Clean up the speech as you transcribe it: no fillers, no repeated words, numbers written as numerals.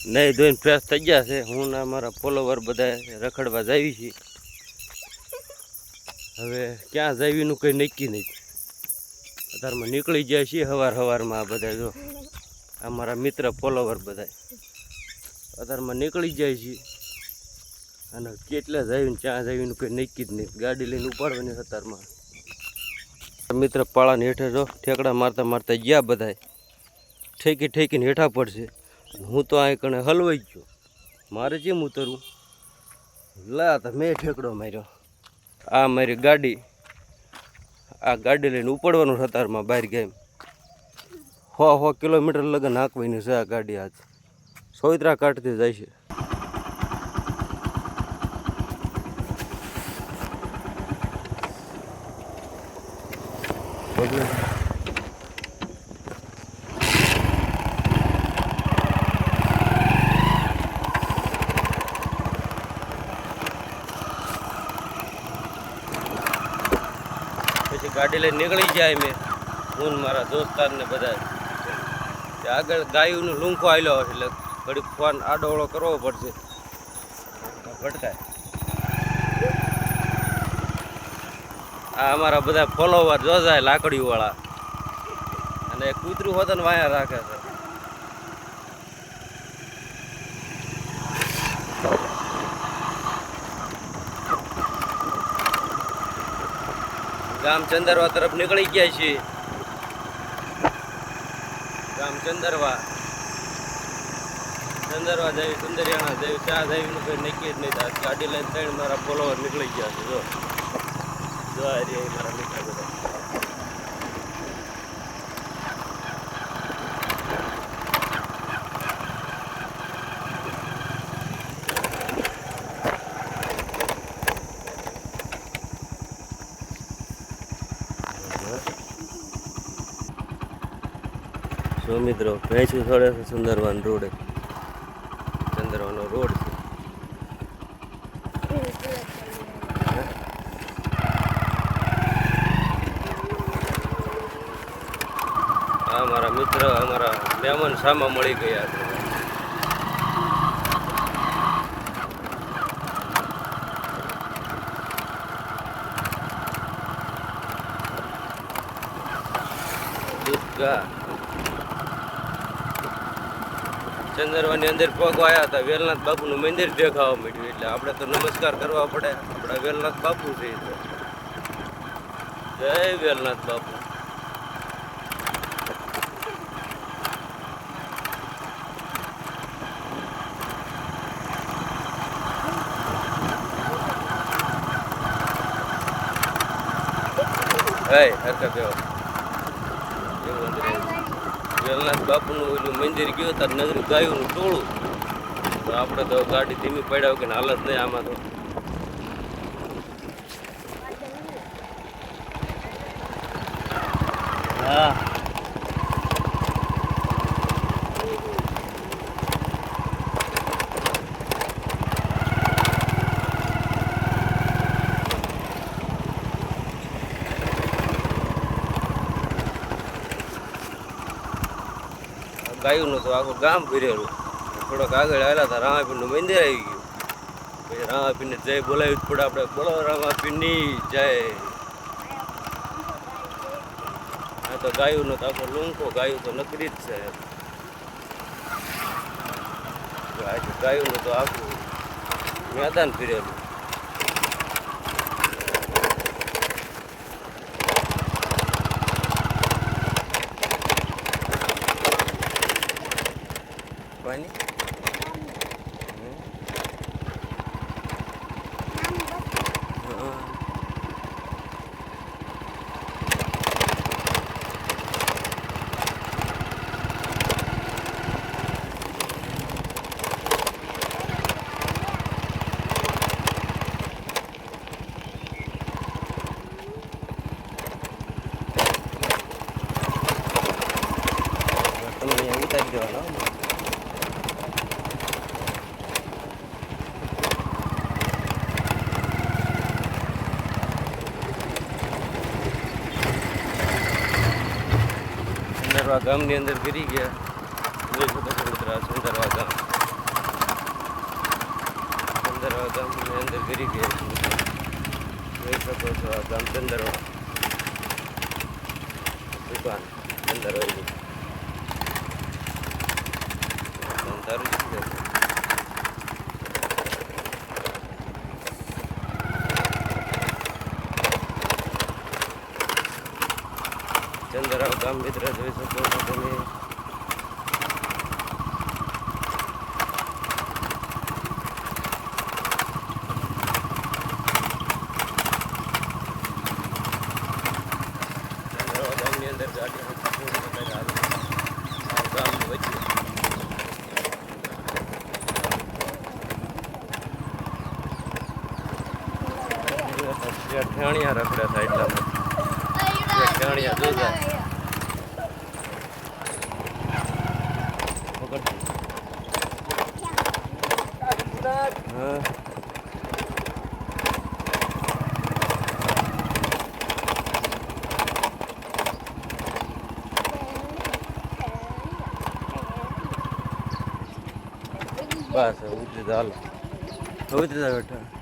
નહીં ધોઈને ફ્રેશ થઈ ગયા છે. હું ને મારા ફોલોવર બધા રખડવા જાવી છીએ. હવે ક્યાં જાવીનું કંઈ નક્કી નહીં. અત્યારમાં નીકળી જાય છીએ સવારમાં આ બધા. જો અમારા મિત્ર ફોલોવર બધા અત્યારમાં નીકળી જાય છે. અને કેટલા જાવીને ક્યાં જાવીનું કંઈ નક્કી જ નહીં. ગાડી લઈને ઉપાડવાની અત્યારમાં. મિત્ર પાળાની હેઠે જો ઠેકડા મારતા મારતા ગયા બધા. ઠેકીને હેઠા પડશે. હું તો આ કણે હલવાઈ ગયો. મારે જેમ ઉતરવું લા તો મેં ઠેકડો માર્યો. આ મારી ગાડી. આ ગાડી લઈને ઉપડવાનું અત્યારમાં બહાર ગયા. 100 કિલોમીટર લગન હાંકવાની છે આ ગાડી. આજ સોયત્રા કાઢતી જાય છે. પછી ગાડી લઈને નીકળી જાય. મેં હું મારા દોસ્તારને બધા આગળ ગાયોનું લૂંખો આવેલો એટલે ઘડી ફોન આડોવળો કરવો પડશે. ભટકાય. આ અમારા બધા ફોલોવર જોજાય લાકડીઓ વાળા. અને કૂતરું હોત ને વાયા રાખે છે. ગામ ચંદરવા તરફ નીકળી ગયા છીએ. ગામ ચંદરવા જાય, સુંદરિયાણા જાય, ચા જાયનું કંઈ નક્કી જ નહીં. ગાડી લઈને 3 મારા ફોલોવર નીકળી ગયા છે. જો આ રે મારા મિત્ર બધા. જો મિત્રો ભેંસું છોડે છે સુંદરવાન રોડ. ચંદરવાનો રોડ છે. આ મારા મિત્ર અમારા મહેમાન સામા મળી ગયા છે. દૂધગા ચંદરવાની અંદર પગ આવ્યા હતા. વેલનાથ બાપુનું મંદિર દેખાવા માંડ્યું એટલે આપણે તો નમસ્કાર કરવા પડે. આપણા વેલનાથ બાપુ છે. જય વેલનાથ બાપુ. હરકા બેવા એવું અંદર વેલનાથ બાપુનું ઓલું મંદિર ગયું તાર નગરી ગાયોનું ટોળું. તો આપણે તો ગાડી ધીમી પડ્યા કે હાલત નહીં આમાં તો. હા ગાયું તો આખું ગામ ફરેલું. થોડોક આગળ આવેલા હતા રામાપીરનું મંદિર આવી ગયું. પછી રામાપીરને જય બોલાવી જ પડે આપણે. બોલો રામાપીરની જય. આ તો ગાયું તો આખો લૂંખો. ગાયું તો નકરી જ છે. આજે ગાયું તો આખું મેદાન ફરેલું. પાણી તમે ઉતારી દેવાનો. સુંદરવા ગામની અંદર ફરી ગયા. સુંદરવા ગામ ચંદરવા ગામની અંદર ગરી ગયા છે જોઈ શકો છો આ ગામ ચંદરવા દુકાન ચંદરવાની તારું શું છે ચંદરવા ગામ મિત્ર જોઈ શકો છો તમે અંદર ગાડી ગામ વચ્ચે ઠેણિયા રખડ્યા થાય એટલામાં ઠેણિયા જોતા હા બસ ઉતરી ચાલો ઉતરી બેઠા